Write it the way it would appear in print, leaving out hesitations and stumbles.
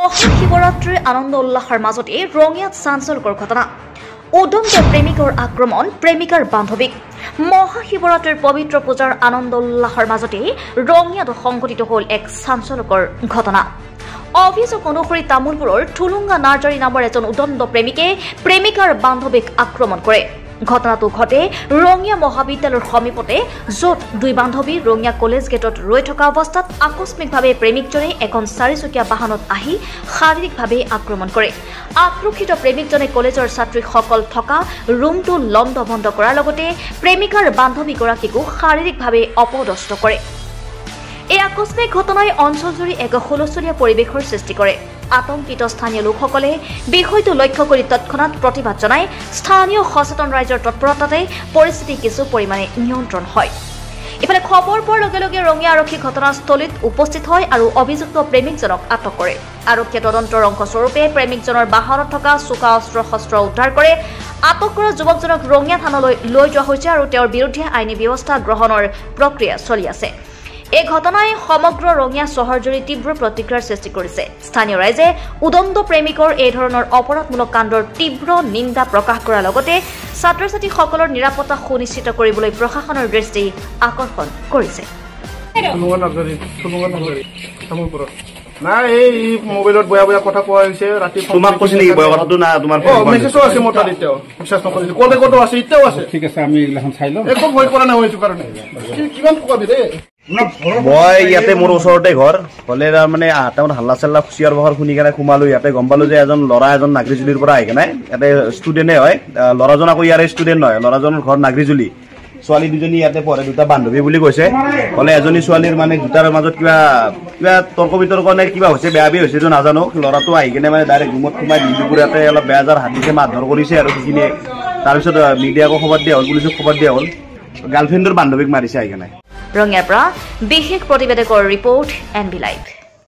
মহাশিবৰাত্ৰিৰ আনন্দ উল্লাসৰ মাজতে ৰঙিয়াত চাঞ্চল্যকৰ ঘটনা উদন্ত প্ৰেমিকৰ আক্ৰমণ প্ৰেমিকাৰ বান্ধৱীক মহাশিবৰাত্ৰিৰ পবিত্ৰ পূজাৰ আনন্দ উল্লাসৰ মাজতে ৰঙিয়াত সংঘটিত হ'ল এক চাঞ্চল্যকৰ ঘটনা অভিযোগ অনুসৰি তামুলপুৰৰ ঠুলুঙ্গা নাৰ্জাৰী নামৰ এজন উদন্ত প্ৰেমিকে প্ৰেমিকাৰ বান্ধৱীক আক্ৰমণ কৰে ঘটনাটো ঘটে ৰঙিয়া মহাবিদ্যালয়ৰ সমীপতে য'ত দুই বান্ধৱী ৰঙিয়া কলেজ গেটত ৰৈ থকা অৱস্থাত আকস্মিকভাৱে প্ৰেমিকজনে এখন চাৰিচকীয়া বাহনত আহি শাৰীৰিকভাৱে আক্ৰমণ কৰে আক্ৰোশিত প্ৰেমিকজনে কলেজৰ ছাত্ৰীসকল থকা ৰুমটো লণ্ডভণ্ড কৰাৰ লগতে প্ৰেমিকাৰ বান্ধৱীগৰাকীকো শাৰীৰিকভাৱে অপদস্থ কৰে এই আকস্মিক ঘটনাই অঞ্চলজুৰি এক হুলস্থুলীয়া পৰিৱেশৰ সৃষ্টি কৰে আতংকিত স্থানীয় লোকসকলে বিষয়টো লক্ষ্য কৰি তৎক্ষণাৎ প্ৰতিবাদ জনায় স্থানীয় সচেতন ৰাইজৰ তৎপৰতাতে পৰিস্থিতি কিছু পৰিমাণে নিয়ন্ত্ৰণ হয় ইফালে খবৰ পোৱাৰ লগে লগে ৰঙিয়া আৰক্ষী ঘটনাস্থলীত উপস্থিত হয় আৰু অভিযুক্ত প্ৰেমিকজনক আটক কৰে আৰক্ষীয়ে তদন্তৰ অংশস্বৰূপে প্ৰেমিকজনৰ বাহনত থকা চোকা অস্ত্ৰ উদ্ধাৰ কৰে আটক কৰা যুৱকজনক ৰঙিয়া থানালৈ লৈ যোৱা হৈছে আৰু তেওঁৰ বিৰুদ্ধে আইনী ব্যৱস্থা গ্ৰহণৰ প্ৰক্ৰিয়া চলি আছে এই ঘটনাই সমগ্ৰ ৰঙিয়া চহৰজুৰি তীব্ৰ প্ৰতিক্ৰিয়াৰ সৃষ্টি কৰিছে স্থানীয় ৰাইজে উদন্ত প্ৰেমিকৰ এই ধৰণৰ অপৰাধমূলক কাণ্ডৰ তীব্ৰ নিন্দা প্ৰকাশ কৰাৰ লগতে ছাত্ৰ-ছাত্ৰীসকলৰ নিৰাপত্তা সুনিশ্চিত কৰিবলৈ প্ৰশাসনৰ দৃষ্টি আকৰ্ষণ কৰিছে না এই মোবাইলত বয়া কথা কোৱা হৈছে ৰাতি তোমাক কৈছে নেকি বয়া কথাটো না তোমাৰ মেছেজও আছে মোৰ তাত এতিয়াও বিশ্বাস নকৰিলে কত আছে এতিয়াও আছে ঠিক আছে আমি এইখন চাই লম একদম ভয় কৰা নাই হৈছো কাৰণে কিমান কোৱাবি ৰে মই ইয়াতে মোৰ ওচৰতে ঘৰ হলে মানে আটামান হাল্লা চাল্লা খুচিয়াৰ বহৰ শুনি কেনে সোমালো ইয়াতে গম পালো যে এজন ল'ৰা এজন নাগৰিজুলিৰ পৰা আহি কেনে ইয়াতে ষ্টুডেণ্টে হয় ল'ৰাজন আকৌ ইয়াৰে ষ্টুডেণ্ট নহয় ল'ৰাজনৰ ঘৰ নাগৰিজুলি ছোৱালী দুজনী ইয়াতে পঢ়ে দুটা বান্ধৱী বুলি কৈছে হলে এজনী ছোৱালীৰ মানে দুটাৰ মাজত কিবা তৰ্ক বিতৰ্ক নে কিবা হৈছে বেয়া হৈছে এইটো নাজানো ল'ৰাটো আহি কেনে মানে ডাইৰেক্ট ৰুমত সোমাই ডিব্ৰুগড়তে অলপ বেয়াজাৰ হাত দিছে মাৰধৰ কৰিছে আৰু সেইখিনিয়ে তাৰপিছত মিডিয়াকো খবৰ দিয়া হ'ল পুলিচক খবৰ দিয়া হ'ল গাৰ্লফ্ৰেণ্ডৰ বান্ধৱীক মাৰিছে আহি কেনে ৰঙিয়াৰ পৰা বিশেষ প্ৰতিবেদকৰ ৰিপৰ্ট NB লাইভ